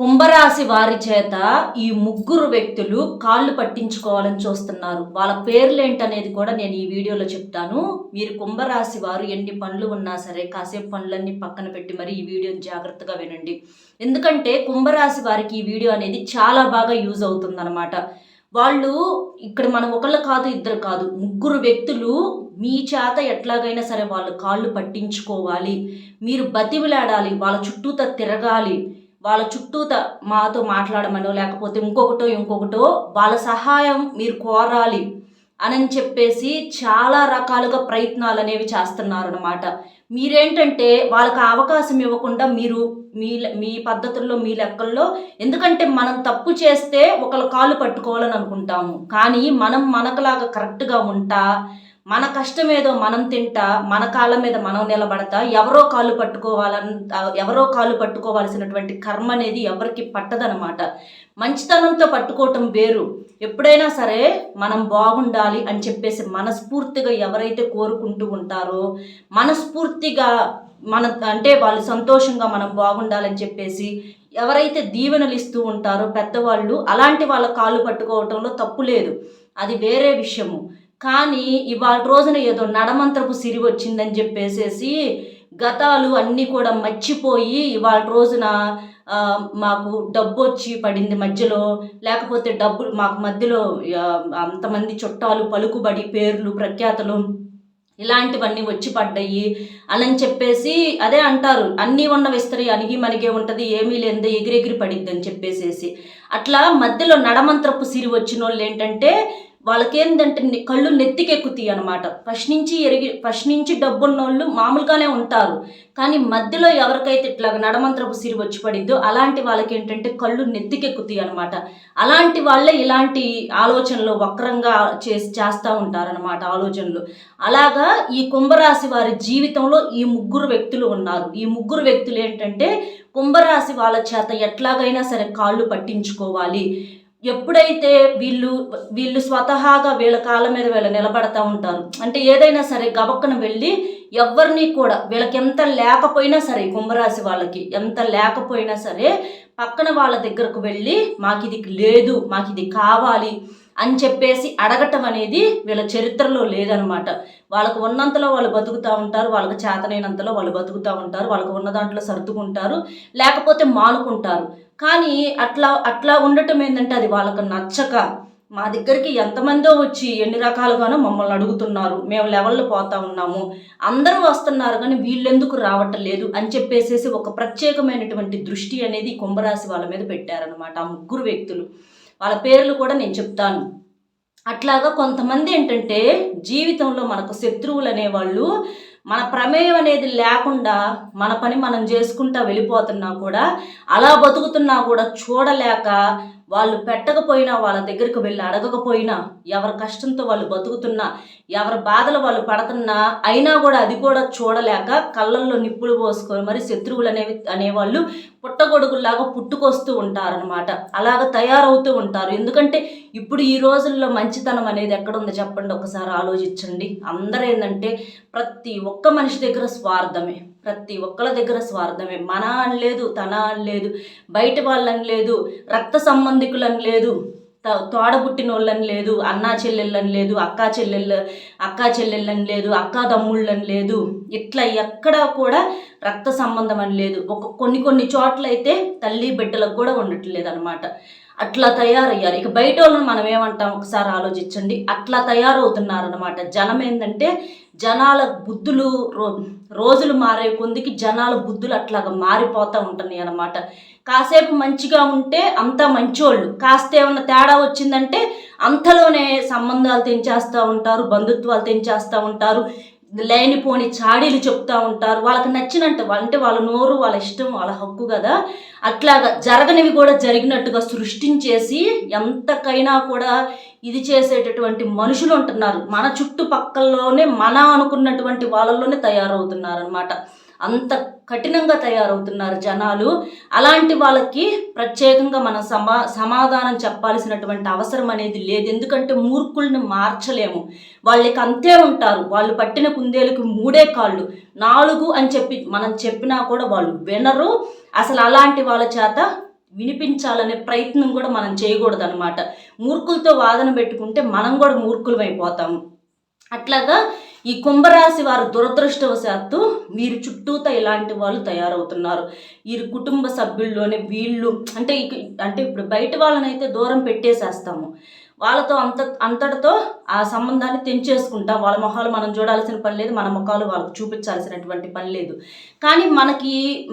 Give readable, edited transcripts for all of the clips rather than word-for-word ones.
కుంభరాశి వారి చేత ఈ ముగ్గురు వ్యక్తులు కాళ్ళు పట్టించుకోవాలని చూస్తున్నారు. వాళ్ళ పేర్లేంటనేది కూడా నేను ఈ వీడియోలో చెప్తాను. మీరు కుంభరాశి వారు ఎన్ని పనులు ఉన్నా సరే కాసేపు పనులన్నీ పక్కన పెట్టి మరి ఈ వీడియోని జాగ్రత్తగా వినండి. ఎందుకంటే కుంభరాశి వారికి ఈ వీడియో అనేది చాలా బాగా యూజ్ అవుతుందన్నమాట. వాళ్ళు ఇక్కడ మనం ఒకళ్ళు కాదు ఇద్దరు కాదు ముగ్గురు వ్యక్తులు మీ చేత ఎట్లాగైనా సరే వాళ్ళు కాళ్ళు పట్టించుకోవాలి, మీరు బతిమిలాడాలి, వాళ్ళ చుట్టూత తిరగాలి, వాళ్ళ చుట్టూత మాతో మాట్లాడమనో లేకపోతే ఇంకొకటో వాళ్ళ సహాయం మీరు కోరాలి అని చెప్పేసి చాలా రకాలుగా ప్రయత్నాలు అనేవి చేస్తున్నారు అనమాట. మీరేంటంటే వాళ్ళకి అవకాశం ఇవ్వకుండా మీరు మీ మీ పద్ధతుల్లో మీ లెక్కల్లో, ఎందుకంటే మనం తప్పు చేస్తే ఒకళ్ళ కాళ్ళు పట్టుకోవాలని అనుకుంటాము, కానీ మనం మనకులాగా కరెక్ట్గా ఉంటా మన కష్టం ఏదో మనం తింటా మన కాళ్ళ మీద మనం నిలబడతా ఎవరో కాళ్ళు పట్టుకోవాల్సినటువంటి కర్మ అనేది ఎవరికి పట్టదనమాట. మంచితనంతో పట్టుకోవటం వేరు. ఎప్పుడైనా సరే మనం బాగుండాలి అని చెప్పేసి మనస్ఫూర్తిగా ఎవరైతే కోరుకుంటూ ఉంటారో, మనస్ఫూర్తిగా అంటే వాళ్ళు సంతోషంగా మనం బాగుండాలని చెప్పేసి ఎవరైతే దీవెనలు ఇస్తూ ఉంటారో పెద్దవాళ్ళు, అలాంటి వాళ్ళ కాళ్ళు పట్టుకోవటంలో తప్పు లేదు, అది వేరే విషయము. కానీ ఇవాళ రోజున ఏదో నడమంత్రపు సిరి వచ్చిందని చెప్పేసేసి గతాలు అన్నీ కూడా మర్చిపోయి ఇవాళ రోజున మాకు డబ్బు వచ్చి పడింది మధ్యలో, లేకపోతే డబ్బులు మాకు మధ్యలో అంతమంది చుట్టాలు పలుకుబడి పేర్లు ప్రఖ్యాతలు ఇలాంటివన్నీ వచ్చి పడ్డాయి అని చెప్పేసి అదే అంటారు, అన్నీ ఉన్న విస్తరి అణిగి మనిగే ఉంటుంది, ఏమీ లేదే ఎగిరెగిరి పడిద్ది అని చెప్పేసేసి. అట్లా మధ్యలో నడమంత్రపు సిరి వచ్చిన వాళ్ళు ఏంటంటే వాళ్ళకేందంటే కళ్ళు నెత్తికెక్కుతాయి అనమాట. ఫస్ట్ నుంచి డబ్బున్న వాళ్ళు మామూలుగానే ఉంటారు, కానీ మధ్యలో ఎవరికైతే ఇట్లా నడమంత్రపు సిరి వచ్చి పడిద్దో అలాంటి వాళ్ళకి ఏంటంటే కళ్ళు నెత్తికెక్కుతాయి అనమాట. అలాంటి వాళ్ళే ఇలాంటి ఆలోచనలు వక్రంగా చేస్తూ ఉంటారనమాట ఆలోచనలు. అలాగా ఈ కుంభరాశి వారి జీవితంలో ఈ ముగ్గురు వ్యక్తులు ఉన్నారు. ఈ ముగ్గురు వ్యక్తులు ఏంటంటే కుంభరాశి వాళ్ళ చేత ఎట్లాగైనా సరే కాళ్ళు పట్టించుకోవాలి. ఎప్పుడైతే వీళ్ళు స్వతహాగా వీళ్ళ కాళ్ళ మీద వీళ్ళు నిలబడతా ఉంటారు, అంటే ఏదైనా సరే గబక్కన వెళ్ళి ఎవరిని కూడా వీళ్ళకి ఎంత లేకపోయినా సరే, కుంభరాశి వాళ్ళకి ఎంత లేకపోయినా సరే పక్కన వాళ్ళ దగ్గరకు వెళ్ళి మాకు ఇది లేదు, మాకు ఇది కావాలి అని చెప్పేసి అడగటం అనేది వీళ్ళ చరిత్రలో లేదనమాట. వాళ్ళకు ఉన్నంతలో వాళ్ళు బతుకుతూ ఉంటారు, వాళ్ళకి చేతనైనంతలో వాళ్ళు బతుకుతూ ఉంటారు, వాళ్ళకు ఉన్న దాంట్లో సర్దుకుంటారు, లేకపోతే మానుకుంటారు. కానీ అట్లా ఉండటం ఏంటంటే అది వాళ్ళకు నచ్చక మా దగ్గరికి ఎంతమందో వచ్చి ఎన్ని రకాలుగానో మమ్మల్ని అడుగుతున్నారు, మేము లెవెల్లో పోతా ఉన్నాము, అందరూ వస్తున్నారు కానీ వీళ్ళెందుకు రావట్లేదు అని చెప్పేసేసి ఒక ప్రత్యేకమైనటువంటి దృష్టి అనేది కుంభరాశి వాళ్ళ మీద పెట్టారనమాట ఆ ముగ్గురు వ్యక్తులు. వాళ్ళ పేర్లు కూడా నేను చెప్తాను. అట్లాగా కొంతమంది ఏంటంటే జీవితంలో మనకు శత్రువులు అనేవాళ్ళు మన ప్రమేయం అనేది లేకుండా మన పని మనం చేసుకుంటా వెళ్ళిపోతున్నా కూడా, అలా బతుకుతున్నా కూడా చూడలేక వాళ్ళు పెట్టకపోయినా వాళ్ళ దగ్గరికి వెళ్ళి అడగకపోయినా, ఎవరి కష్టంతో వాళ్ళు బతుకుతున్నా ఎవరి బాధలు వాళ్ళు పడుతున్నా అయినా కూడా అది కూడా చూడలేక కళ్ళల్లో నిప్పులు పోసుకొని మరి శత్రువులు అనేవాళ్ళు పుట్టగొడుగుల్లాగా పుట్టుకొస్తూ ఉంటారనమాట. అలాగ తయారవుతూ ఉంటారు. ఎందుకంటే ఇప్పుడు ఈ రోజుల్లో మంచితనం అనేది ఎక్కడుందో చెప్పండి, ఒకసారి ఆలోచించండి. అందరూ ఏంటంటే ప్రతి ఒక్క మనిషి దగ్గర స్వార్థమే, ప్రతి ఒక్కళ్ళ దగ్గర స్వార్థమే. మన అని లేదు, తన అని లేదు, బయట వాళ్ళని లేదు, రక్త సంబంధికులని లేదు, తోడబుట్టిన వాళ్ళని లేదు, అన్నా చెల్లెళ్ళని లేదు, అక్కా చెల్లెళ్ళని లేదు, అక్కా తమ్ముళ్ళని లేదు, ఇట్లా ఎక్కడా కూడా రక్త సంబంధం అని లేదు. కొన్ని చోట్ల అయితే తల్లి బిడ్డలకు కూడా ఉండట్లేదు అనమాట. అట్లా తయారయ్యారు. ఇక బయట వాళ్ళని మనం ఏమంటాం ఒకసారి ఆలోచించండి. అట్లా తయారవుతున్నారనమాట. జనం ఏంటంటే జనాల బుద్ధులు రోజులు మారే కొందికి జనాల బుద్ధులు అట్లాగా మారిపోతూ ఉంటున్నాయి అనమాట. కాసేపు మంచిగా ఉంటే అంతా మంచోళ్ళు, కాస్త ఏమన్నా తేడా వచ్చిందంటే అంతలోనే సంబంధాలు తెంచేస్తూ ఉంటారు, బంధుత్వాలు తెంచేస్తూ ఉంటారు, లేనిపోని చాడీలు చెప్తూ ఉంటారు. వాళ్ళకి నచ్చినట్టు అంటే వాళ్ళ నోరు వాళ్ళ ఇష్టం వాళ్ళ హక్కు కదా, అట్లాగా జరగనివి కూడా జరిగినట్టుగా సృష్టించేసి ఎంతకైనా కూడా ఇది చేసేటటువంటి మనుషులు ఉంటున్నారు. మన చుట్టుపక్కలలోనే మన అనుకున్నటువంటి వాళ్ళలోనే తయారవుతున్నారు అనమాట. అంత కఠినంగా తయారవుతున్నారు జనాలు. అలాంటి వాళ్ళకి ప్రత్యేకంగా మనం సమాధానం చెప్పాల్సినటువంటి అవసరం అనేది లేదు. ఎందుకంటే మూర్ఖుల్ని మార్చలేము, వాళ్ళకి అంతే ఉంటారు. వాళ్ళు పట్టిన కుందేలకు 3 కాళ్ళు 4 అని చెప్పి మనం చెప్పినా కూడా వాళ్ళు వినరు. అసలు అలాంటి వాళ్ళ చేత వినిపించాలనే ప్రయత్నం కూడా మనం చేయకూడదు అనమాట. మూర్ఖులతో వాదన పెట్టుకుంటే మనం కూడా మూర్ఖులమైపోతాము. అట్లాగా ఈ కుంభరాశి వారు దురదృష్టవశాత్తు వీరి చుట్టూతా ఇలాంటి వాళ్ళు తయారవుతున్నారు. వీరి కుటుంబ సభ్యుల్లోనే వీళ్ళు అంటే ఇప్పుడు బయట వాళ్ళనైతే దూరం పెట్టేసేస్తాము, వాళ్ళతో అంతటితో ఆ సంబంధాన్ని తెంచేసుకుంటాం. వాళ్ళ మొహాలు మనం చూడాల్సిన పని లేదు, మన ముఖాలు వాళ్ళకు చూపించాల్సినటువంటి పని లేదు. కానీ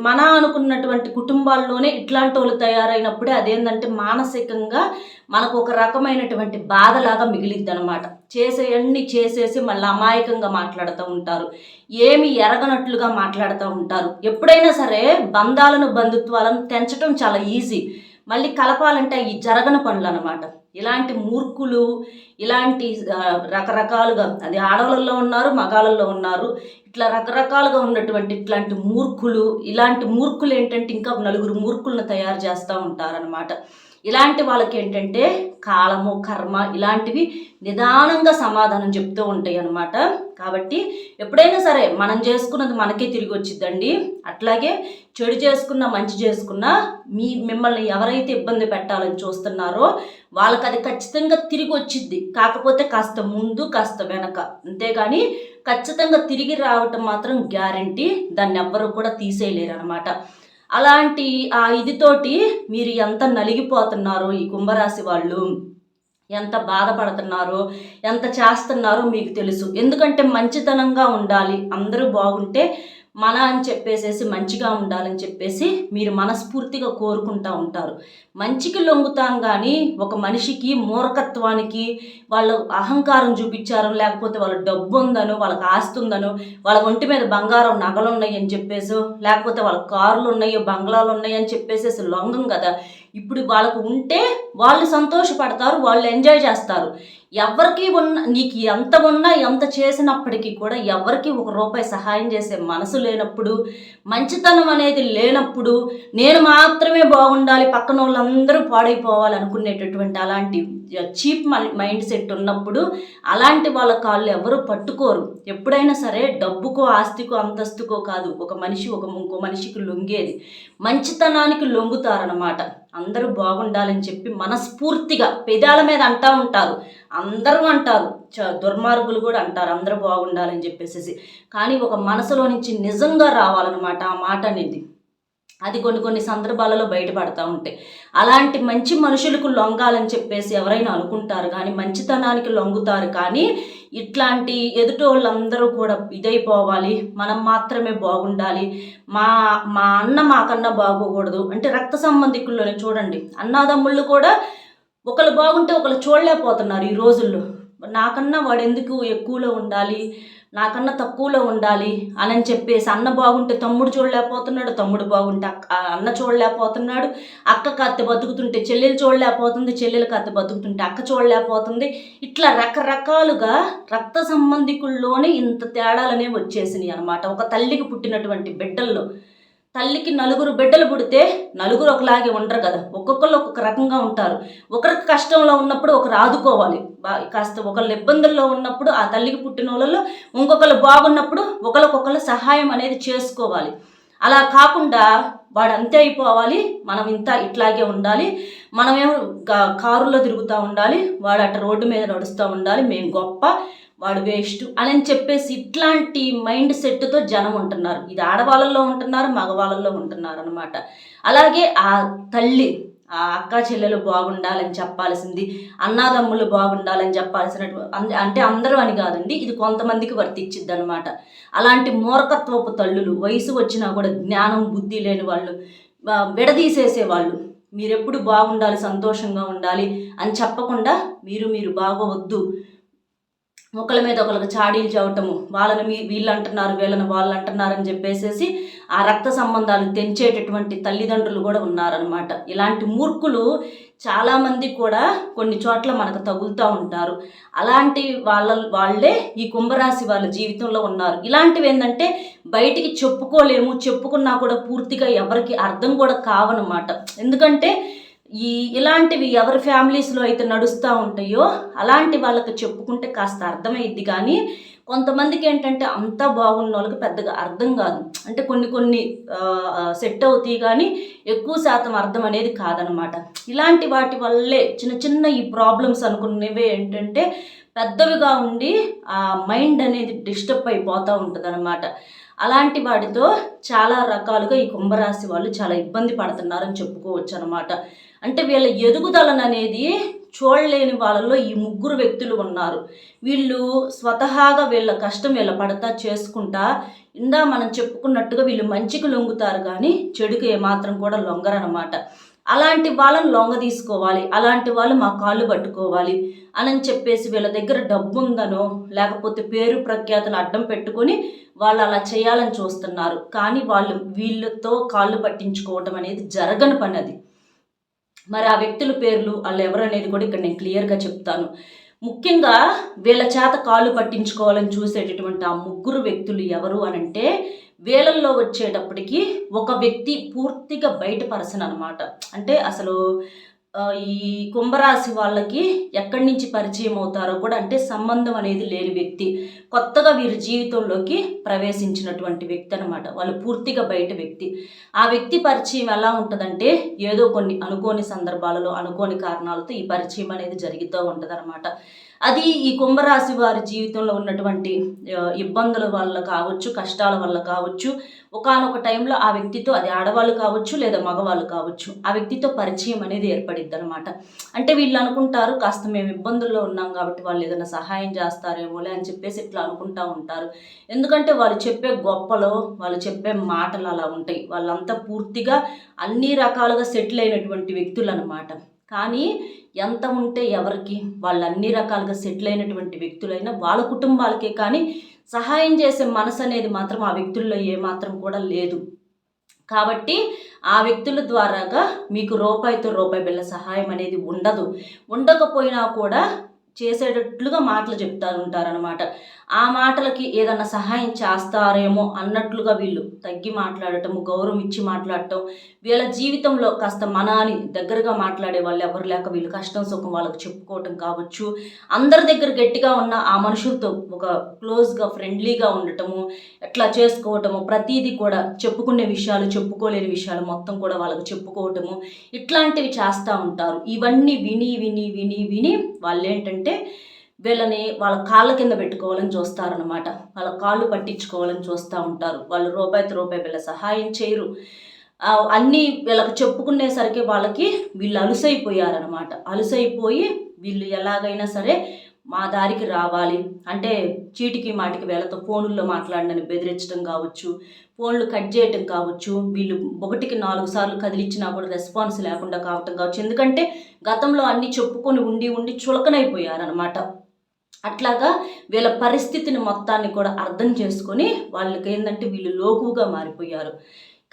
మన అనుకున్నటువంటి కుటుంబాల్లోనే ఇట్లాంటి వాళ్ళు తయారైనప్పుడే అదేంటంటే మానసికంగా మనకు ఒక రకమైనటువంటి బాధలాగా మిగిలిద్ది అనమాట. చేసేవన్నీ చేసేసి మళ్ళీ అమాయకంగా మాట్లాడుతూ ఉంటారు, ఏమి ఎరగనట్లుగా మాట్లాడుతూ ఉంటారు. ఎప్పుడైనా సరే బంధుత్వాలను తెంచడం చాలా ఈజీ, మళ్ళీ కలపాలంటే ఈ జరగని పనులు అనమాట. ఇలాంటి మూర్ఖులు ఇలాంటి రకరకాలుగా, అది ఆడవాళ్ళల్లో ఉన్నారు, మగాళ్ళల్లో ఉన్నారు, ఇట్లా రకరకాలుగా ఉన్నటువంటి ఇలాంటి మూర్ఖులు ఏంటంటే ఇంకా నలుగురు మూర్ఖులను తయారు చేస్తూ ఉంటారనమాట. ఇలాంటి వాళ్ళకి ఏంటంటే కాలము కర్మ ఇలాంటివి నిదానంగా సమాధానం చెప్తూ ఉంటాయి అన్నమాట. కాబట్టి ఎప్పుడైనా సరే మనం చేసుకున్నది మనకే తిరిగి వచ్చిద్దండి. అట్లాగే చెడు చేసుకున్నా మంచి చేసుకున్నా మిమ్మల్ని ఎవరైతే ఇబ్బంది పెట్టాలని చూస్తున్నారో వాళ్ళకి అది ఖచ్చితంగా తిరిగి వచ్చిద్ది. కాకపోతే కాస్త ముందు కాస్త వెనక, అంతేగాని ఖచ్చితంగా తిరిగి రావటం మాత్రం గ్యారంటీ, దాన్ని ఎవ్వరూ కూడా తీసేయలేరు అనమాట. అలాంటి ఇదితోటి మీరు ఎంత నలిగిపోతున్నారో, ఈ కుంభరాశి వాళ్ళు ఎంత బాధపడుతున్నారో, ఎంత చేస్తున్నారో మీకు తెలుసు. ఎందుకంటే మంచితనంగా ఉండాలి, అందరూ బాగుంటే అని చెప్పేసేసి మంచిగా ఉండాలని చెప్పేసి మీరు మనస్ఫూర్తిగా కోరుకుంటూ ఉంటారు. మంచికి లొంగుతాం కానీ ఒక మనిషికి మూర్ఖత్వానికి, వాళ్ళు అహంకారం చూపించారు, లేకపోతే వాళ్ళ డబ్బు ఉందనో, వాళ్ళకి ఆస్తి ఉందనో, వాళ్ళ ఒంటి మీద బంగారం నగలు ఉన్నాయి అని చెప్పేసి, లేకపోతే వాళ్ళ కార్లు ఉన్నాయో బంగ్లాలు ఉన్నాయి అని చెప్పేసి లొంగం కదా. ఇప్పుడు వాళ్ళకు ఉంటే వాళ్ళు సంతోషపడతారు, వాళ్ళు ఎంజాయ్ చేస్తారు. ఎవరికి నీకు ఎంత ఉన్నా ఎంత చేసినప్పటికీ కూడా ఎవరికి ₹1 సహాయం చేసే మనసు లేనప్పుడు, మంచితనం అనేది లేనప్పుడు, నేను మాత్రమే బాగుండాలి పక్కన వాళ్ళందరూ పాడైపోవాలి అనుకునేటటువంటి అలాంటి చీప్ మైండ్ సెట్ ఉన్నప్పుడు అలాంటి వాళ్ళ కాళ్ళు ఎవరు పట్టుకోరు. ఎప్పుడైనా సరే డబ్బుకో ఆస్తికో అంతస్తుకో కాదు ఒక మనిషి ఇంకో మనిషికి లొంగేది, మంచితనానికి లొంగుతారనమాట. అందరూ బాగుండాలని చెప్పి మనస్ఫూర్తిగా పెదాల మీద అంటూ ఉంటారు, అందరూ అంటారు, దుర్మార్గులు కూడా అంటారు అందరూ బాగుండాలని చెప్పేసి. కానీ ఒక మనసులో నుంచి నిజంగా రావాలన్నమాట ఆ మాట అనేది. అది కొన్ని సందర్భాలలో బయటపడతా ఉంటాయి. అలాంటి మంచి మనుషులకు లొంగాలని చెప్పేసి ఎవరైనా అనుకుంటారు కానీ మంచితనానికి లొంగుతారు. కానీ ఇట్లాంటి ఎదుటి వాళ్ళందరూ కూడా ఇదైపోవాలి, మనం మాత్రమే బాగుండాలి, మా అన్న మాకన్నా బాగోకూడదు అంటే రక్త సంబంధికుల్లోనే చూడండి, అన్నదమ్ముళ్ళు కూడా ఒకళ్ళు బాగుంటే ఒకళ్ళు చూడలేకపోతున్నారు ఈ రోజుల్లో. నాకన్నా వాడు ఎందుకు ఎక్కువలో ఉండాలి, నాకన్నా తక్కువలో ఉండాలి అని చెప్పేసి అన్న బాగుంటే తమ్ముడు చూడలేకపోతున్నాడు, తమ్ముడు బాగుంటే అన్న చూడలేకపోతున్నాడు, అక్క కత్తి బతుకుతుంటే చెల్లెలు చూడలేకపోతుంది, చెల్లెలు కత్తి బతుకుతుంటే అక్క చూడలేకపోతుంది. ఇట్లా రకరకాలుగా రక్త సంబంధికుల్లోనే ఇంత తేడాలనేవి వచ్చేసినాయి అనమాట. ఒక తల్లికి పుట్టినటువంటి బిడ్డల్లో, తల్లికి 4 బిడ్డలు పుడితే నలుగురు ఒకలాగే ఉండరు కదా, ఒక్కొక్కరు ఒక్కొక్క రకంగా ఉంటారు. ఒకరికి కష్టంలో ఉన్నప్పుడు ఒకరు ఆదుకోవాలి, కాస్త ఒకళ్ళు ఇబ్బందుల్లో ఉన్నప్పుడు ఆ తల్లికి పుట్టిన వాళ్ళలో ఇంకొకరు బాగున్నప్పుడు ఒకరికొకరు సహాయం అనేది చేసుకోవాలి. అలా కాకుండా వాడు అంతే అయిపోవాలి, మనం ఇట్లాగే ఉండాలి, మనమేమో కారులో తిరుగుతూ ఉండాలి, వాడు అట్ట రోడ్డు మీద నడుస్తూ ఉండాలి, మేము గొప్ప, వాడు వేస్ట్ అని చెప్పేసి ఇట్లాంటి మైండ్ సెట్తో జనం ఉంటున్నారు. ఇది ఆడవాళ్ళల్లో ఉంటున్నారు, మగవాళ్ళల్లో ఉంటున్నారు అనమాట. అలాగే ఆ తల్లి ఆ అక్క చెల్లెలు బాగుండాలని చెప్పాల్సింది, అన్నాదమ్ములు బాగుండాలని చెప్పాల్సినటువంటి, అంటే అందరూ అని కాదండి, ఇది కొంతమందికి వర్తించిద్ది అనమాట. అలాంటి మూర్ఖత్వపు తల్లులు, వయసు వచ్చినా కూడా జ్ఞానం బుద్ధి లేని వాళ్ళు, విడదీసేసేవాళ్ళు, మీరెప్పుడు బాగుండాలి సంతోషంగా ఉండాలి అని చెప్పకుండా మీరు బాగోవద్దు, ఒకళ్ళ మీద ఒకళ్ళకి చాడీలు చవటము, వాళ్ళని వీళ్ళు అంటున్నారు, వీళ్ళని వాళ్ళు అంటున్నారు అని చెప్పేసి ఆ రక్త సంబంధాలు తెంచేటటువంటి తల్లిదండ్రులు కూడా ఉన్నారనమాట. ఇలాంటి మూర్ఖులు చాలామంది కూడా కొన్ని చోట్ల మనకు తగులుతూ ఉంటారు. అలాంటి వాళ్ళే ఈ కుంభరాశి వాళ్ళ జీవితంలో ఉన్నారు. ఇలాంటివి ఏంటంటే బయటికి చెప్పుకోలేము, చెప్పుకున్నా కూడా పూర్తిగా ఎవరికి అర్థం కూడా కావనమాట. ఎందుకంటే ఇలాంటివి ఎవరి ఫ్యామిలీస్లో అయితే నడుస్తూ ఉంటాయో అలాంటి వాళ్ళకి చెప్పుకుంటే కాస్త అర్థమైద్ది. కానీ కొంతమందికి ఏంటంటే అంతా బాగున్న వాళ్ళకి పెద్దగా అర్థం కాదు. అంటే కొన్ని సెట్ అవుతాయి కానీ ఎక్కువ శాతం అర్థం అనేది కాదనమాట. ఇలాంటి వాటి వల్లే చిన్న చిన్న ఈ ప్రాబ్లమ్స్ అనుకునేవే ఏంటంటే పెద్దవిగా ఉండి ఆ మైండ్ అనేది డిస్టర్బ్ అయిపోతూ ఉంటుందన్నమాట. అలాంటి వాటితో చాలా రకాలుగా ఈ కుంభరాశి వాళ్ళు చాలా ఇబ్బంది పడుతున్నారని చెప్పుకోవచ్చు అనమాట. అంటే వీళ్ళ ఎదుగుదలను అనేది చూడలేని వాళ్ళలో ఈ ముగ్గురు వ్యక్తులు ఉన్నారు. వీళ్ళు స్వతహాగా వీళ్ళ కష్టం వీళ్ళ పడతా చేసుకుంటా మనం చెప్పుకున్నట్టుగా వీళ్ళు మంచికి లొంగుతారు కానీ చెడుకు ఏమాత్రం కూడా లొంగరనమాట. అలాంటి వాళ్ళని లొంగ తీసుకోవాలి, అలాంటి వాళ్ళు మా కాళ్ళు పట్టుకోవాలి అని చెప్పేసి వీళ్ళ దగ్గర డబ్బు ఉందనో లేకపోతే పేరు ప్రఖ్యాతులు అడ్డం పెట్టుకొని వాళ్ళు అలా చేయాలని చూస్తున్నారు. కానీ వీళ్ళతో కాళ్ళు పట్టించుకోవటం అనేది జరగని పని అది. మరి ఆ వ్యక్తుల పేర్లు వాళ్ళు ఎవరు అనేది కూడా ఇక్కడ నేను క్లియర్గా చెప్తాను. ముఖ్యంగా వీళ్ళ చేత కాళ్ళు పట్టించుకోవాలని చూసేటటువంటి ఆ ముగ్గురు వ్యక్తులు ఎవరు అనంటే వీళ్ళల్లో వచ్చేటప్పటికి ఒక వ్యక్తి పూర్తిగా బయట పర్సన్ అనమాట. అంటే అసలు ఈ కుంభరాశి వాళ్ళకి ఎక్కడి నుంచి పరిచయం అవుతారో కూడా అంటే సంబంధం అనేది లేని వ్యక్తి, కొత్తగా వీరి జీవితంలోకి ప్రవేశించినటువంటి వ్యక్తి అనమాట. వాళ్ళు పూర్తిగా బయట వ్యక్తి. ఆ వ్యక్తి పరిచయం ఎలా ఉంటుందంటే ఏదో కొన్ని అనుకోని సందర్భాలలో అనుకోని కారణాలతో ఈ పరిచయం అనేది జరుగుతూ ఉంటుంది అనమాట. అది ఈ కుంభరాశి వారి జీవితంలో ఉన్నటువంటి ఇబ్బందుల వల్ల కావచ్చు, కష్టాల వల్ల కావచ్చు, ఒకానొక టైంలో ఆ వ్యక్తితో, అది ఆడవాళ్ళు కావచ్చు లేదా మగవాళ్ళు కావచ్చు, ఆ వ్యక్తితో పరిచయం అనేది ఏర్పడిద్ది అనమాట. అంటే వీళ్ళు అనుకుంటారు కాస్త మేము ఇబ్బందుల్లో ఉన్నాం కాబట్టి వాళ్ళు ఏదైనా సహాయం చేస్తారేమోలే అని చెప్పేసి ఇట్లా అనుకుంటూ ఉంటారు. ఎందుకంటే వాళ్ళు చెప్పే గొప్పలో వాళ్ళు చెప్పే మాటలు అలా ఉంటాయి. వాళ్ళంతా పూర్తిగా అన్ని రకాలుగా సెటిల్ అయినటువంటి వ్యక్తులు అనమాట. కానీ ఎంత ఉంటే ఎవరికి, వాళ్ళు అన్ని రకాలుగా సెటిల్ అయినటువంటి వ్యక్తులైనా వాళ్ళ కుటుంబాలకే కానీ సహాయం చేసే మనసు అనేది మాత్రం ఆ వ్యక్తుల్లో ఏమాత్రం కూడా లేదు. కాబట్టి ఆ వ్యక్తుల ద్వారాగా మీకు రూపాయితో రూపాయి బిళ్ళ సహాయం అనేది ఉండకపోయినా కూడా చేసేటట్లుగా మాటలు చెప్తా ఉంటారనమాట. ఆ మాటలకి ఏదన్నా సహాయం చేస్తారేమో అన్నట్లుగా వీళ్ళు తగ్గి మాట్లాడటము, గౌరవం ఇచ్చి మాట్లాడటం, వీళ్ళ జీవితంలో కాస్త మనాని దగ్గరగా మాట్లాడే వాళ్ళు ఎవరు లేక వీళ్ళు కష్టం సుఖం వాళ్ళకు చెప్పుకోవటం కావచ్చు, అందరి దగ్గర గట్టిగా ఉన్న ఆ మనుషులతో ఒక క్లోజ్గా ఫ్రెండ్లీగా ఉండటము, ఎట్లా చేసుకోవటము, ప్రతీది కూడా చెప్పుకునే విషయాలు చెప్పుకోలేని విషయాలు మొత్తం కూడా వాళ్ళకు చెప్పుకోవటము, ఇట్లాంటివి చేస్తూ ఉంటారు. ఇవన్నీ విని విని విని విని వాళ్ళు ఏంటంటే వీళ్ళని వాళ్ళ కాళ్ళ కింద పెట్టుకోవాలని చూస్తారనమాట. వాళ్ళ కాళ్ళు పట్టించుకోవాలని చూస్తూ ఉంటారు. వాళ్ళు రూపాయితో రూపాయి వీళ్ళ సహాయం చేయరు. అన్నీ వీళ్ళకి చెప్పుకునేసరికి వాళ్ళకి వీళ్ళు అలుసైపోయారనమాట. అలుసైపోయి వీళ్ళు ఎలాగైనా సరే మా దారికి రావాలి అంటే చీటికి మాటికి వీళ్ళతో ఫోనుల్లో మాట్లాడనని బెదిరించడం కావచ్చు, ఫోన్లు కట్ చేయటం కావచ్చు, వీళ్ళు ఒకటికి 4 సార్లు కదిలిచ్చినా కూడా రెస్పాన్స్ లేకుండా కావటం కావచ్చు. ఎందుకంటే గతంలో అన్నీ చెప్పుకొని ఉండి చులకనైపోయారనమాట. అట్లాగా వీళ్ళ పరిస్థితిని మొత్తాన్ని కూడా అర్థం చేసుకొని వాళ్ళకి ఏంటంటే వీళ్ళు లోకువుగా మారిపోయారు.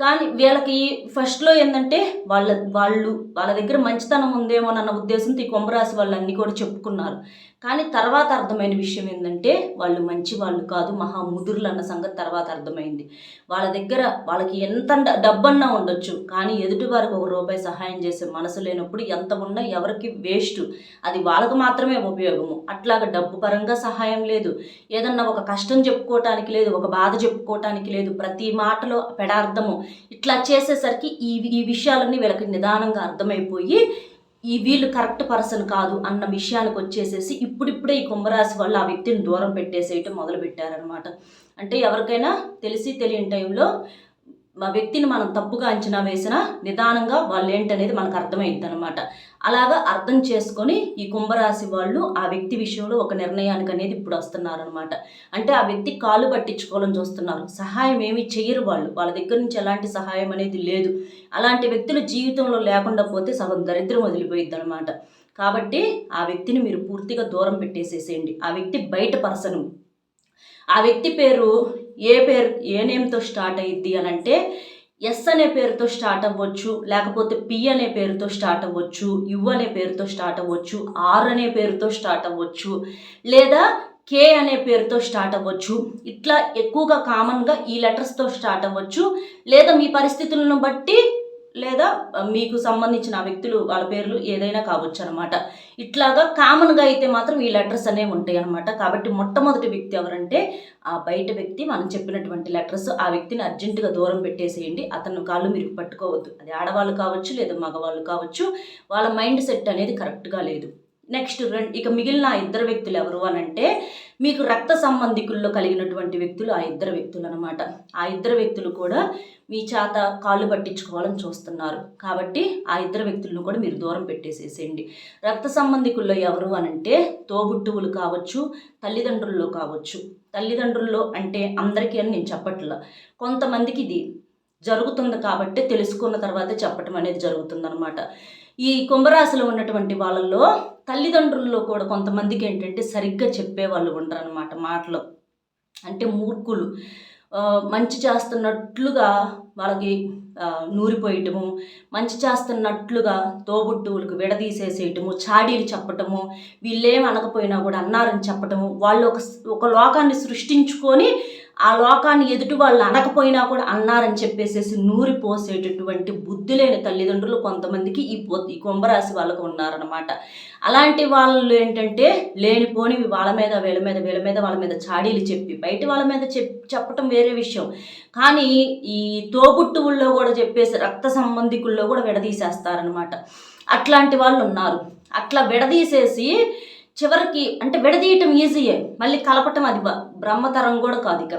కానీ వీళ్ళకి ఫస్ట్లో ఏంటంటే వాళ్ళ దగ్గర మంచితనం ఉందేమోనన్న ఉద్దేశంతో ఈ కుంభరాశి వాళ్ళు అన్నీ కూడా చెప్పుకున్నారు. కానీ తర్వాత అర్థమైన విషయం ఏంటంటే వాళ్ళు మంచి వాళ్ళు కాదు, మహాముదురులు అన్న సంగతి తర్వాత అర్థమైంది. వాళ్ళ దగ్గర వాళ్ళకి ఎంత డబ్బన్నా ఉండొచ్చు, కానీ ఎదుటి వారికి ₹1 సహాయం చేసే మనసు లేనప్పుడు ఎంత ఉన్నా ఎవరికి వేస్ట్, అది వాళ్ళకు మాత్రమే ఉపయోగము. అట్లాగా డబ్బు పరంగా సహాయం లేదు, ఏదన్నా ఒక కష్టం చెప్పుకోవటానికి లేదు, ఒక బాధ చెప్పుకోవటానికి లేదు, ప్రతి మాటలో పెడార్థము. ఇట్లా చేసేసరికి ఈ విషయాలన్నీ వీళ్ళకి నిదానంగా అర్థమైపోయి వీళ్ళు కరెక్ట్ పర్సన్ కాదు అన్న విషయానికి వచ్చేసేసి ఇప్పుడిప్పుడే ఈ కుంభరాశి వాళ్ళు ఆ వ్యక్తిని దూరం పెట్టేసేయటం మొదలుపెట్టారనమాట. అంటే ఎవరికైనా తెలిసి తెలియని టైంలో ఆ వ్యక్తిని మనం తప్పుగా అంచనా వేసినా నిదానంగా వాళ్ళు ఏంటనేది మనకు అర్థమైద్ది అనమాట. అలాగా అర్థం చేసుకొని ఈ కుంభరాశి వాళ్ళు ఆ వ్యక్తి విషయంలో ఒక నిర్ణయానికి అనేది ఇప్పుడు వస్తున్నారనమాట. అంటే ఆ వ్యక్తి కాళ్ళు పట్టించుకోవాలని చూస్తున్నారు, సహాయం ఏమీ చెయ్యరు. వాళ్ళ దగ్గర నుంచి ఎలాంటి సహాయం అనేది లేదు. అలాంటి వ్యక్తులు జీవితంలో లేకుండా పోతే సగం దరిద్రం వదిలిపోయిద్ది అనమాట. కాబట్టి ఆ వ్యక్తిని మీరు పూర్తిగా దూరం పెట్టేసేసేయండి. ఆ వ్యక్తి బయట పర్సను. ఆ వ్యక్తి పేరు ఏ నేమ్తో స్టార్ట్ అయ్యిద్ది అని అంటే ఎస్ అనే పేరుతో స్టార్ట్ అవ్వచ్చు, లేకపోతే పి అనే పేరుతో స్టార్ట్ అవ్వచ్చు, యు అనే పేరుతో స్టార్ట్ అవ్వచ్చు, ఆర్ అనే పేరుతో స్టార్ట్ అవ్వచ్చు, లేదా కే అనే పేరుతో స్టార్ట్ అవ్వచ్చు. ఇట్లా ఎక్కువగా కామన్గా ఈ లెటర్స్తో స్టార్ట్ అవ్వచ్చు. లేదా మీ పరిస్థితులను బట్టి లేదా మీకు సంబంధించిన ఆ వ్యక్తులు వాళ్ళ పేర్లు ఏదైనా కావచ్చు అనమాట. ఇట్లాగా కామన్గా అయితే మాత్రం ఈ లెటర్స్ అనేవి ఉంటాయి అనమాట. కాబట్టి మొట్టమొదటి వ్యక్తి ఎవరంటే ఆ బయట వ్యక్తి. మనం చెప్పినటువంటి లెటర్స్ ఆ వ్యక్తిని అర్జెంటుగా దూరం పెట్టేసేయండి. అతను కాళ్ళు మీరు పట్టుకోవద్దు. అది ఆడవాళ్ళు కావచ్చు లేదా మగవాళ్ళు కావచ్చు. వాళ్ళ మైండ్ సెట్ అనేది కరెక్ట్గా లేదు. నెక్స్ట్ ఇక మిగిలిన ఆ ఇద్దరు వ్యక్తులు ఎవరు అనంటే మీకు రక్త సంబంధికుల్లో కలిగినటువంటి వ్యక్తులు ఆ ఇద్దరు వ్యక్తులు అనమాట. ఆ ఇద్దరు వ్యక్తులు కూడా మీ చేత కాళ్ళు పట్టించుకోవాలని చూస్తున్నారు. కాబట్టి ఆ ఇద్దరు వ్యక్తులను కూడా మీరు దూరం పెట్టేసేసేయండి. రక్త సంబంధికుల్లో ఎవరు అనంటే తోబుట్టువులు కావచ్చు, తల్లిదండ్రుల్లో కావచ్చు. తల్లిదండ్రుల్లో అంటే అందరికీ అని నేను చెప్పట్లా, కొంతమందికి ఇది జరుగుతుంది కాబట్టి తెలుసుకున్న తర్వాతే చెప్పటం అనేది జరుగుతుందన్నమాట. ఈ కుంభరాశిలో ఉన్నటువంటి వాళ్ళల్లో తల్లిదండ్రుల్లో కూడా కొంతమందికి ఏంటంటే సరిగ్గా చెప్పేవాళ్ళు ఉండరనమాట. మాటలు అంటే మూర్ఖులు. మంచి చేస్తున్నట్లుగా వాళ్ళకి నూరిపోయటము, మంచి చేస్తున్నట్లుగా తోబుట్టువులకు విడదీసేసేయటము, చాడీలు చెప్పటము, వీళ్ళేం అనకపోయినా కూడా అన్నారని చెప్పటము, వాళ్ళు ఒక లోకాన్ని సృష్టించుకొని ఆ లోకాన్ని ఎదుటి వాళ్ళు అనకపోయినా కూడా అన్నారని చెప్పేసేసి నూరిపోసేటటువంటి బుద్ధి లేని తల్లిదండ్రులు కొంతమందికి ఈ కుంభరాశి వాళ్ళకు ఉన్నారనమాట. అలాంటి వాళ్ళు ఏంటంటే లేనిపోనివి వాళ్ళ మీద వాళ్ళ మీద చాడీలు చెప్పి బయట వాళ్ళ మీద చెప్పటం వేరే విషయం, కానీ ఈ తోబుట్టువుల్లో కూడా చెప్పేసి రక్త సంబంధికుల్లో కూడా విడదీసేస్తారనమాట. అట్లాంటి వాళ్ళు ఉన్నారు. అట్లా విడదీసేసి చివరికి అంటే విడదీయటం ఈజీయే, మళ్ళీ కలపటం అది బ్రహ్మతరం కూడా కాదు. ఇక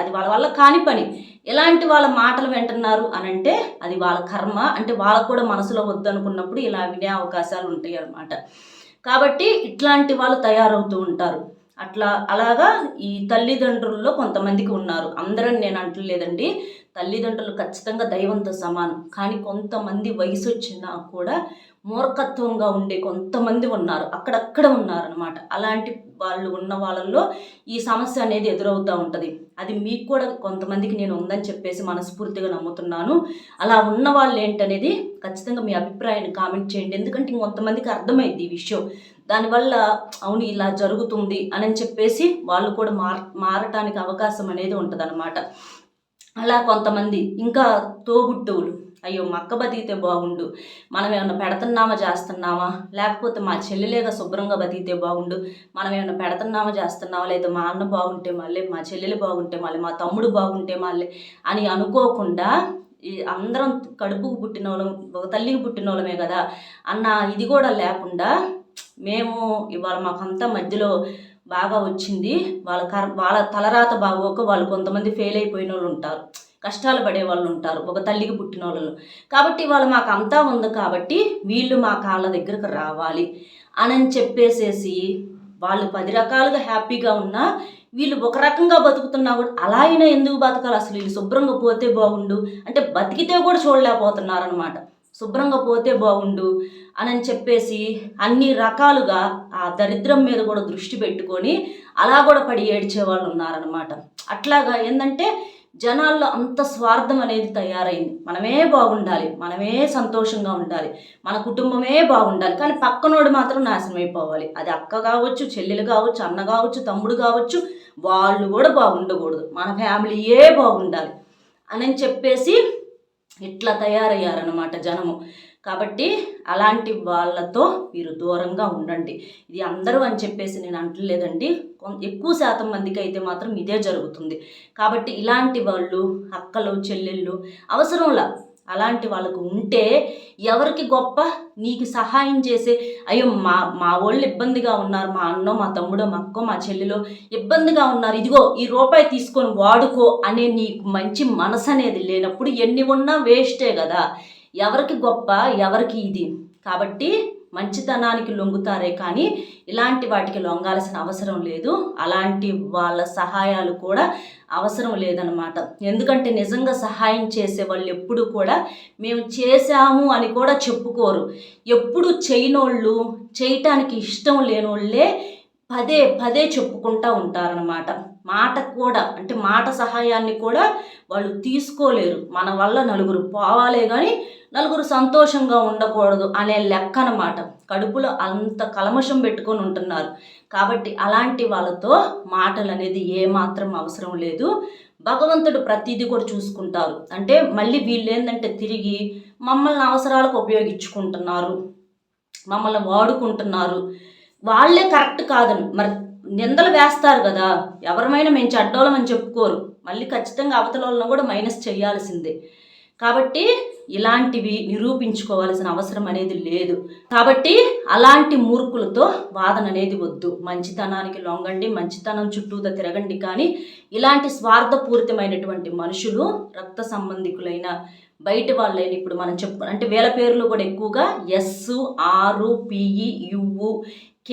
అది వాళ్ళ వల్ల కాని పని. ఎలాంటి వాళ్ళ మాటలు వింటున్నారు అనంటే అది వాళ్ళ కర్మ. అంటే వాళ్ళకు కూడా మనసులో వద్దనుకున్నప్పుడు ఇలా వినే అవకాశాలు ఉంటాయి అన్నమాట. కాబట్టి ఇట్లాంటి వాళ్ళు తయారవుతూ ఉంటారు. అలాగా ఈ తల్లిదండ్రుల్లో కొంతమందికి ఉన్నారు. అందరని నేను అంటలేదండి. తల్లిదండ్రులు ఖచ్చితంగా దైవంతో సమానం. కానీ కొంతమంది వయసు వచ్చినా కూడా మూర్ఖత్వంగా ఉండే కొంతమంది ఉన్నారు, అక్కడక్కడ ఉన్నారనమాట. అలాంటి వాళ్ళు ఉన్న వాళ్ళల్లో ఈ సమస్య అనేది ఎదురవుతూ ఉంటుంది. అది మీకు కూడా కొంతమందికి నేను ఉందని చెప్పేసి మనస్ఫూర్తిగా నమ్ముతున్నాను. అలా ఉన్న వాళ్ళు ఏంటనేది ఖచ్చితంగా మీ అభిప్రాయాన్ని కామెంట్ చేయండి. ఎందుకంటే ఇంకొంతమందికి అర్థమైంది ఈ విషయం. దానివల్ల అవును ఇలా జరుగుతుంది అని చెప్పేసి వాళ్ళు కూడా మారటానికి అవకాశం అనేది ఉంటుంది అనమాట. అలా కొంతమంది ఇంకా తోబుట్టువులు, అయ్యో మా అక్క బతికితే బాగుండు, మనం ఏమైనా పెడుతున్నామా చేస్తున్నామా, లేకపోతే మా చెల్లెలేగా శుభ్రంగా బతికితే బాగుండు, మనం ఏమైనా పెడుతున్నామా చేస్తున్నామా, లేదా మా అన్న బాగుంటే మళ్ళీ, మా చెల్లెలు బాగుంటే మళ్ళీ, మా తమ్ముడు బాగుంటే మళ్ళీ అని అనుకోకుండా ఈ అందరం కడుపుకు పుట్టిన వాళ్ళం, ఒక తల్లికి పుట్టిన వాళ్ళమే కదా అన్న ఇది కూడా లేకుండా మేము ఇవాళ మాకంతా మధ్యలో బాగా వచ్చింది, వాళ్ళ తలరాత బాగోక వాళ్ళు కొంతమంది ఫెయిల్ అయిపోయిన వాళ్ళు ఉంటారు, కష్టాలు పడే వాళ్ళు ఉంటారు, ఒక తల్లికి పుట్టిన వాళ్ళు. కాబట్టి వాళ్ళు మాకు అంతా ఉంది కాబట్టి వీళ్ళు మా కాళ్ళ దగ్గరకు రావాలి అని చెప్పేసేసి వాళ్ళు 10 రకాలుగా హ్యాపీగా ఉన్నా వీళ్ళు ఒక రకంగా బతుకుతున్నా కూడా అలా అయినా ఎందుకు బతకాలి, అసలు వీళ్ళు శుభ్రంగా పోతే బాగుండు అంటే బతికితే కూడా చూడలేకపోతున్నారనమాట. శుభ్రంగా పోతే బాగుండు అని చెప్పేసి అన్ని రకాలుగా ఆ దరిద్రం మీద కూడా దృష్టి పెట్టుకొని అలా కూడా పడి ఏడ్చే వాళ్ళు ఉన్నారనమాట. అట్లాగా ఏంటంటే జనాల్లో అంత స్వార్థం అనేది తయారైంది. మనమే బాగుండాలి, మనమే సంతోషంగా ఉండాలి, మన కుటుంబమే బాగుండాలి, కానీ పక్కనోడు మాత్రం నాశనం అయిపోవాలి. అది అక్క కావచ్చు, చెల్లెలు కావచ్చు, అన్న కావచ్చు, తమ్ముడు కావచ్చు, వాళ్ళు కూడా బాగుండకూడదు, మన ఫ్యామిలీయే బాగుండాలి అని చెప్పేసి ఇట్లా తయారయ్యారనమాట జనము. కాబట్టి అలాంటి వాళ్ళతో మీరు దూరంగా ఉండండి. ఇది అందరూ అని చెప్పేసి నేను అంటలేదండి, ఎక్కువ శాతం మందికి అయితే మాత్రం ఇదే జరుగుతుంది. కాబట్టి ఇలాంటి వాళ్ళు అక్కలు చెల్లెళ్ళు అవసరంలా అలాంటి వాళ్ళకు ఉంటే ఎవరికి గొప్ప, నీకు సహాయం చేసే అయ్యో మా వాళ్ళు ఇబ్బందిగా ఉన్నారు, మా అన్నో మా తమ్ముడో మా అక్కో మా చెల్లెలో ఇబ్బందిగా ఉన్నారు, ఇదిగో ఈ రూపాయి తీసుకొని వాడుకో అనే నీకు మంచి మనసు అనేది లేనప్పుడు ఎన్ని ఉన్నా వేస్టే కదా. ఎవరికి గొప్ప, ఎవరికి ఇది. కాబట్టి మంచితనానికి లొంగుతారే కానీ ఇలాంటి వాటికి లొంగాల్సిన అవసరం లేదు. అలాంటి వాళ్ళ సహాయాలు కూడా అవసరం లేదనమాట. ఎందుకంటే నిజంగా సహాయం చేసే వాళ్ళు ఎప్పుడు కూడా మేము చేశాము అని కూడా చెప్పుకోరు. ఎప్పుడు చేయనోళ్ళు, చేయటానికి ఇష్టం లేనోళ్ళే పదే పదే చెప్పుకుంటూ ఉంటారనమాట. మాట కూడా అంటే మాట సహాయాన్ని కూడా వాళ్ళు తీసుకోలేరు. మన వల్ల నలుగురు పోవాలే కానీ నలుగురు సంతోషంగా ఉండకూడదు అనే లెక్క అనమాట. కడుపులో అంత కల్మషం పెట్టుకొని ఉంటున్నారు. కాబట్టి అలాంటి వాళ్ళతో మాటలు అనేది ఏమాత్రం అవసరం లేదు. భగవంతుడు ప్రతిదీ కూడా చూసుకుంటారు. అంటే మళ్ళీ వీళ్ళు ఏంటంటే తిరిగి మమ్మల్ని అవసరాలకు ఉపయోగించుకుంటున్నారు, మమ్మల్ని వాడుకుంటున్నారు, వాళ్ళే కరెక్ట్ కాదని మరి నిందలు వేస్తారు కదా. ఎవరమైనా మేము చెడ్డోళ్ళమని చెప్పుకోరు, మళ్ళీ ఖచ్చితంగా అవతల వాళ్ళని కూడా మైనస్ చేయాల్సిందే. కాబట్టి ఇలాంటివి నిరూపించుకోవాల్సిన అవసరం అనేది లేదు. కాబట్టి అలాంటి మూర్ఖులతో వాదన అనేది వద్దు. మంచితనానికి లొంగండి, మంచితనం చుట్టూతో తిరగండి. కానీ ఇలాంటి స్వార్థపూరితమైనటువంటి మనుషులు, రక్త సంబంధికులైన బయట వాళ్ళైన ఇప్పుడు మనం అంటే వీళ్ళ పేర్లు కూడా ఎక్కువగా SRPEU K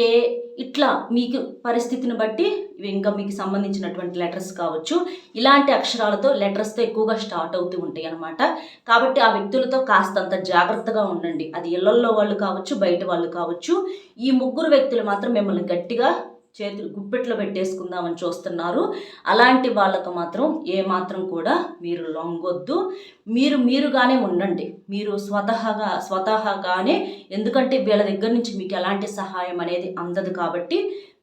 ఇట్లా మీకు పరిస్థితిని బట్టి ఇంకా మీకు సంబంధించినటువంటి లెటర్స్ కావచ్చు, ఇలాంటి అక్షరాలతో లెటర్స్తో ఎక్కువగా స్టార్ట్ అవుతూ ఉంటాయి అన్నమాట. కాబట్టి ఆ వ్యక్తులతో కాస్తంత జాగ్రత్తగా ఉండండి. అది ఇళ్లల్లో వాళ్ళు కావచ్చు, బయట వాళ్ళు కావచ్చు. ఈ ముగ్గురు వ్యక్తులు మాత్రం మిమ్మల్ని గట్టిగా చేతులు గుప్పెట్లో పెట్టేసుకుందామని చూస్తున్నారు. అలాంటి వాళ్ళకు మాత్రం ఏమాత్రం కూడా మీరు లొంగొద్దు. మీరుగానే ఉండండి, మీరు స్వతహాగానే. ఎందుకంటే వీళ్ళ దగ్గర నుంచి మీకు ఎలాంటి సహాయం అనేది అందదు. కాబట్టి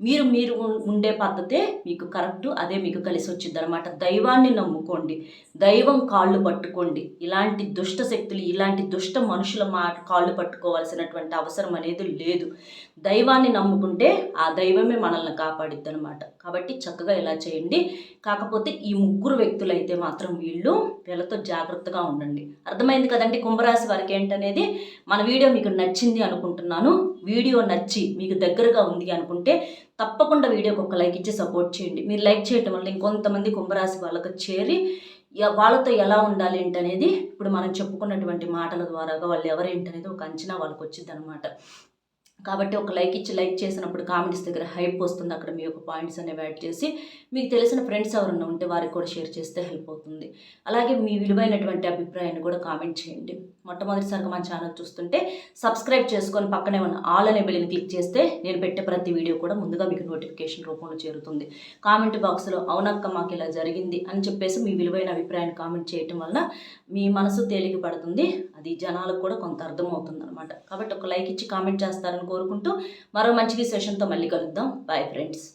మీరు ఉండే పద్ధతే మీకు కరెక్టు, అదే మీకు కలిసి వచ్చింది అనమాట. దైవాన్ని నమ్ముకోండి, దైవం కాళ్ళు పట్టుకోండి. ఇలాంటి దుష్ట శక్తులు, ఇలాంటి దుష్ట మనుషుల కాళ్ళు పట్టుకోవాల్సినటువంటి అవసరం అనేది లేదు. దైవాన్ని నమ్ముకుంటే ఆ దైవమే మనల్ని కాపాడిద్ది అనమాట. కాబట్టి చక్కగా ఇలా చేయండి. కాకపోతే ఈ ముగ్గురు వ్యక్తులు అయితే మాత్రం వీళ్ళతో జాగ్రత్తగా ఉండండి. అర్థమైంది కదండి కుంభరాశి వారికి ఏంటనేది. మన వీడియో మీకు నచ్చింది అనుకుంటున్నాను. వీడియో నచ్చి మీకు దగ్గరగా ఉంది అనుకుంటే తప్పకుండా వీడియోకి ఒక లైక్ ఇచ్చి సపోర్ట్ చేయండి. మీరు లైక్ చేయడం వల్ల ఇంకొంతమంది కుంభరాశి వాళ్ళకు చేరి వాళ్ళతో ఎలా ఉండాలి ఏంటనేది ఇప్పుడు మనం చెప్పుకున్నటువంటి మాటల ద్వారాగా వాళ్ళు ఎవరేంటనేది ఒక అంచనా వాళ్ళకి వచ్చింది అనమాట. కాబట్టి ఒక లైక్ చేసినప్పుడు కామెంట్స్ దగ్గర హైప్ వస్తుంది. అక్కడ మీ యొక్క పాయింట్స్ అనేవి యాడ్ చేసి మీకు తెలిసిన ఫ్రెండ్స్ ఎవరన్నా ఉంటే వారికి కూడా షేర్ చేస్తే హెల్ప్ అవుతుంది. అలాగే మీ విలువైనటువంటి అభిప్రాయాన్ని కూడా కామెంట్ చేయండి. మొట్టమొదటిసారిగా మన ఛానల్ చూస్తుంటే సబ్స్క్రైబ్ చేసుకొని పక్కనే ఉన్న ఆల్ అనే బెల్ని క్లిక్ చేస్తే నేను పెట్టే ప్రతి వీడియో కూడా ముందుగా మీకు నోటిఫికేషన్ రూపంలో చేరుతుంది. కామెంట్ బాక్స్లో అవునక్క మాకు ఇలా జరిగింది అని చెప్పేసి మీ విలువైన అభిప్రాయాన్ని కామెంట్ చేయటం వలన మీ మనసు తేలిక పడుతుంది. అది జనాలకు కూడా కొంత అర్థమవుతుంది అనమాట. కాబట్టి ఒక లైక్ ఇచ్చి కామెంట్ చేస్తారని కోరుకుంటూ మరో మంచి సెషన్తో మళ్ళీ కలుద్దాం. Bye friends.